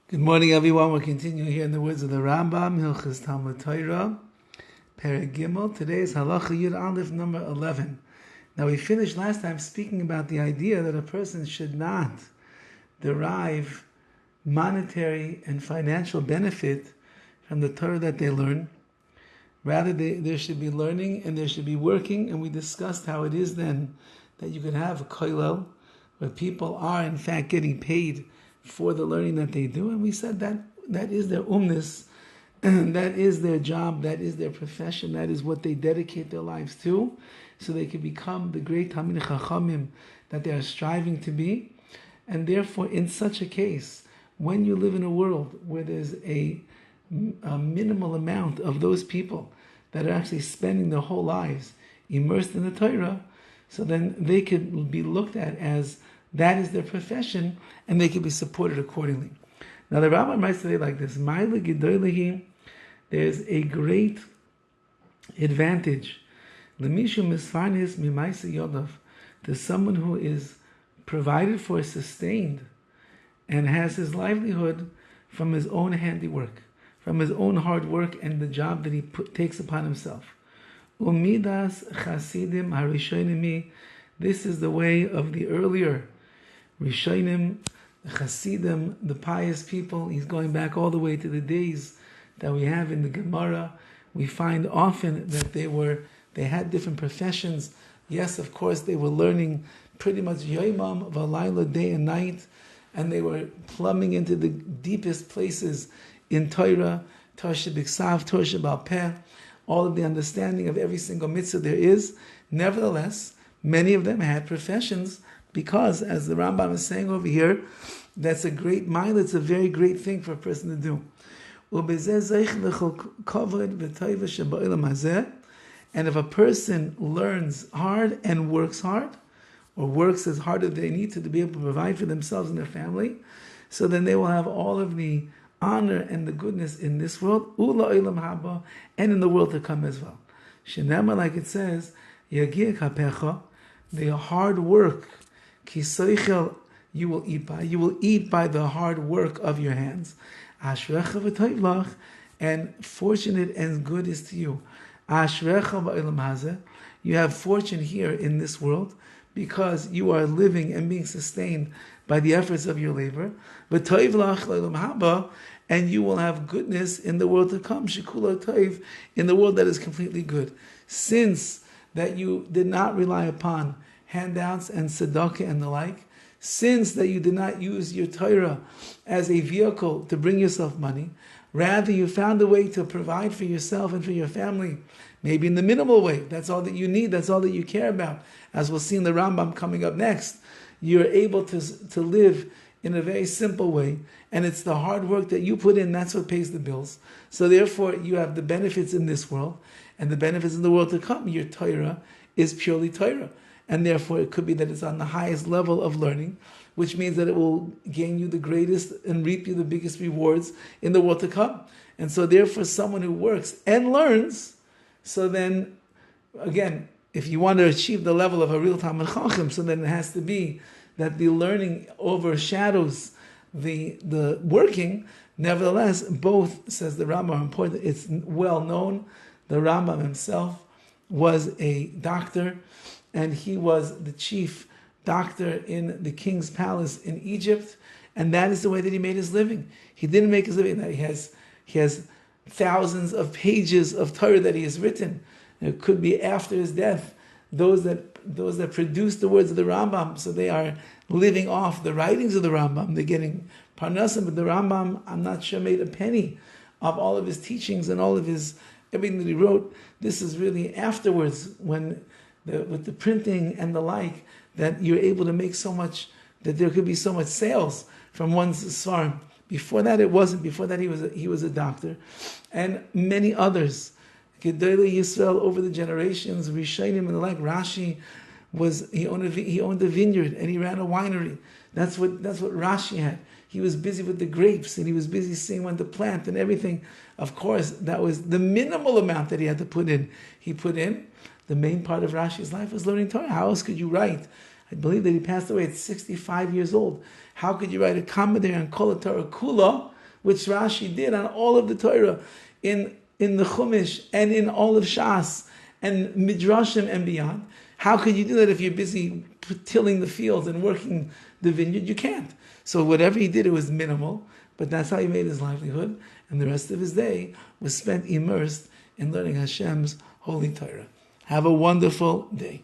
Good morning, everyone. We're continuing here in the words of the RAMBAM, Hilchos Talmud Torah, Perek Gimel. Today is Halacha Yud Aleph, number 11. Now, we finished last time speaking about the idea that a person should not derive monetary and financial benefit from the Torah that they learn. Rather, there should be learning and there should be working, and we discussed how it is then that you could have a kollel where people are in fact getting paid for the learning that they do, and we said that that is their umnus, that is their job, that is their profession, that is what they dedicate their lives to, so they can become the great Talmidei Chachamim that they are striving to be. And therefore, in such a case, when you live in a world where there's a minimal amount of those people that are actually spending their whole lives immersed in the Torah, so then they could be looked at as that is their profession, and they can be supported accordingly. Now the Rabbi writes today like this: there's a great advantage to someone who is provided for, sustained, and has his livelihood from his own handiwork, from his own hard work and the job that he takes upon himself. Umidas chasidim harishonim. This is the way of the earlier Rishonim, the Chasidim, the pious people. He's going back all the way to the days that we have in the Gemara. We find often that they had different professions. Yes, of course, they were learning pretty much Yoimam, Valayla, day and night, and they were plumbing into the deepest places in Torah, Torah B'Ksav, Torah B'Al Peh, all of the understanding of every single mitzvah there is. Nevertheless, many of them had professions, because, as the Rambam is saying over here, that's a great mile, it's a very great thing for a person to do. And if a person learns hard and works hard, or works as hard as they need to be able to provide for themselves and their family, so then they will have all of the honor and the goodness in this world, and in the world to come as well. Shenema, like it says, the hard work, you will eat by. You will eat by the hard work of your hands. And fortunate and good is to you. You have fortune here in this world because you are living and being sustained by the efforts of your labor. And you will have goodness in the world to come. In the world that is completely good. Since that you did not rely upon handouts and tzedakah and the like, since that you did not use your Torah as a vehicle to bring yourself money, rather you found a way to provide for yourself and for your family, maybe in the minimal way. That's all that you need, that's all that you care about. As we'll see in the Rambam coming up next, you're able to live in a very simple way, and it's the hard work that you put in, that's what pays the bills. So therefore you have the benefits in this world, and the benefits in the world to come. Your Torah is purely Torah. And therefore it could be that it's on the highest level of learning, which means that it will gain you the greatest and reap you the biggest rewards in the world to come. And so therefore someone who works and learns, so then, again, if you want to achieve the level of a real Talmid Chacham, so then it has to be that the learning overshadows the working. Nevertheless, both, says the Rambam, are important. It's well known. The Rambam himself was a doctor, and he was the chief doctor in the king's palace in Egypt, and that is the way that he made his living. He didn't make his living. He has thousands of pages of Torah that he has written. And it could be after his death, those that produce the words of the Rambam, so they are living off the writings of the Rambam. They're getting parnasim, but the Rambam, I'm not sure, made a penny of all of his teachings and all of everything that he wrote. This is really afterwards, when with the printing and the like, that you're able to make so much, that there could be so much sales from one's svarim. Before that, it wasn't. Before that, he was a doctor, and many others. Gedolei Yisrael over the generations, Rishonim and the like. Rashi he owned a vineyard and he ran a winery. That's what Rashi had. He was busy with the grapes and he was busy seeing when to plant and everything. Of course, that was the minimal amount that he had to put in. He put in. The main part of Rashi's life was learning Torah. How else could you write? I believe that he passed away at 65 years old. How could you write a commentary on Kol Torah Kula which Rashi did on all of the Torah, in the Chumash and in all of Shas and Midrashim and beyond. How could you do that if you're busy tilling the fields and working the vineyard? You can't. So whatever he did, it was minimal, but that's how he made his livelihood, and the rest of his day was spent immersed in learning Hashem's holy Torah. Have a wonderful day.